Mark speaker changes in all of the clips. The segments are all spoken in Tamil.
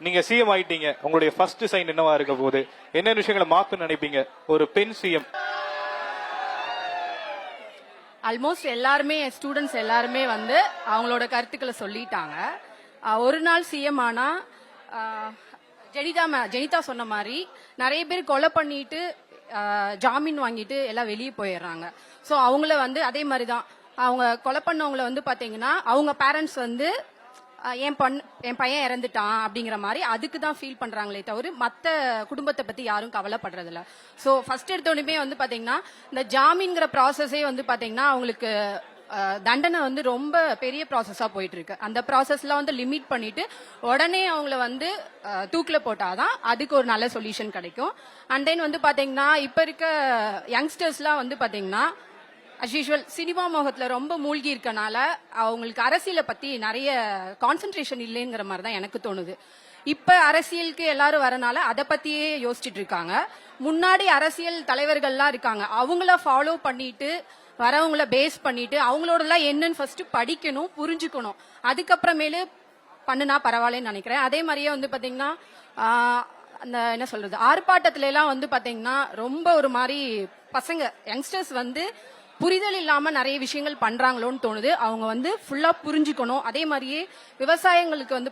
Speaker 1: நீங்க சிஎம் ஆயிட்டீங்க, உங்களுடைய ஃபர்ஸ்ட் சைன் என்னவா இருக்க போகுது? என்ன விஷயங்களை மாத்தணும்னு நினைப்பீங்க ஒரு பெண் சிஎம்?
Speaker 2: ஆல்மோஸ்ட் எல்லாருமே ஸ்டூடெண்ட்ஸ் எல்லாருமே வந்து அவங்களோட கருத்துக்களை சொல்லிட்டாங்க. ஒரு நாள் சிஎம் ஆனா ஜெனிதா சொன்ன மாதிரி நிறைய பேர் கொலை பண்ணிட்டு ஜாமீன் வாங்கிட்டு எல்லாம் வெளியே போயிடுறாங்க. ஸோ அவங்கள வந்து அதே மாதிரி தான் அவங்க கொலை பண்ணவங்கள வந்து பாத்தீங்கன்னா அவங்க பேரண்ட்ஸ் வந்து என் பையன் இறந்துட்டான் அப்படிங்கிற மாதிரி அதுக்கு தான் ஃபீல் பண்றாங்களே தவிர மற்ற குடும்பத்தை பத்தி யாரும் கவலைப்படுறது இல்ல. ஸோ ஃபர்ஸ்ட் எடுத்தோடனே வந்து பாத்தீங்கன்னா இந்த ஜாமீன்கிற ப்ராசஸே வந்து பாத்தீங்கன்னா அவங்களுக்கு தண்டனை வந்து ரொம்ப பெரிய ப்ராசஸா போயிட்டு இருக்கு. அந்த ப்ராசஸ்லாம் வந்து லிமிட் பண்ணிட்டு உடனே அவங்கள வந்து தூக்கில போட்டாதான் அதுக்கு ஒரு நல்ல சொல்யூஷன் கிடைக்கும். அண்ட் தென் வந்து பாத்தீங்கன்னா இப்ப இருக்க யங்ஸ்டர்ஸ்லாம் வந்து பாத்தீங்கன்னா அஸ் யூஷுவல் சினிமா மோகத்துல ரொம்ப மூழ்கி இருக்கனால அவங்களுக்கு அரசியலை பத்தி நிறைய கான்சென்ட்ரேஷன் இல்லைங்கிற மாதிரி தான் எனக்கு தோணுது. இப்ப அரசியலுக்கு எல்லாரும் வரனால அதை பத்தியே யோசிச்சுட்டு இருக்காங்க. முன்னாடி அரசியல் தலைவர்கள்லாம் இருக்காங்க, அவங்கள ஃபாலோ பண்ணிட்டு வரவங்கள பேஸ் பண்ணிட்டு அவங்களோடலாம் என்னன்னு ஃபர்ஸ்ட் படிக்கணும், புரிஞ்சுக்கணும், அதுக்கப்புறமேலு பண்ணுனா பரவாயில்லன்னு நினைக்கிறேன். அதே மாதிரியே வந்து பாத்தீங்கன்னா அந்த என்ன சொல்றது ஆர்ப்பாட்டத்துல எல்லாம் வந்து பாத்தீங்கன்னா ரொம்ப ஒரு மாதிரி பசங்க யங்ஸ்டர்ஸ் வந்து புரிதல் இல்லாம நிறைய விஷயங்கள் பண்றாங்களோன்னு தோணுது. அவங்க வந்து ஃபுல்லா புரிஞ்சுக்கணும். அதே மாதிரியே விவசாயிகளுக்கு வந்து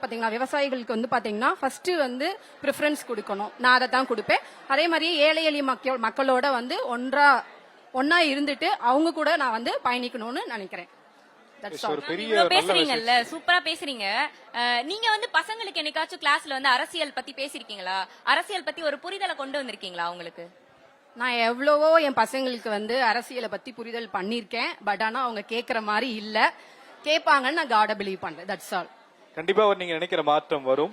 Speaker 2: பாத்தீங்கன்னா ஃபர்ஸ்ட் வந்து ப்ரிஃபரன்ஸ் கொடுக்கணும். நான் அதை தான் கொடுப்பேன். அதே மாதிரியே ஏழை எளிய மக்களோட வந்து ஒன்னா இருந்துட்டு அவங்க கூட நான் வந்து பயணிக்கணும்னு நினைக்கிறேன்.
Speaker 3: பேசுறீங்கல்ல, சூப்பரா பேசுறீங்க. நீங்க வந்து பசங்களுக்கு என்னைக்காச்சும் கிளாஸ்ல வந்து அரசியல் பத்தி பேசிருக்கீங்களா? அரசியல் பத்தி ஒரு புரிதலை கொண்டு வந்திருக்கீங்களா உங்களுக்கு?
Speaker 2: நான் எவ்வளவோ என் பசங்களுக்கு வந்து அரசியலை பத்தி புரிதல் பண்ணிருக்கேன். பட் ஆனா அவங்க கேக்குற மாதிரி இல்ல. கேட்பாங்கன்னு நான் காட பிலீவ் பண்றேன். That's all.
Speaker 1: கண்டிப்பா நீங்க நினைக்கிற மாற்றம் வரும்.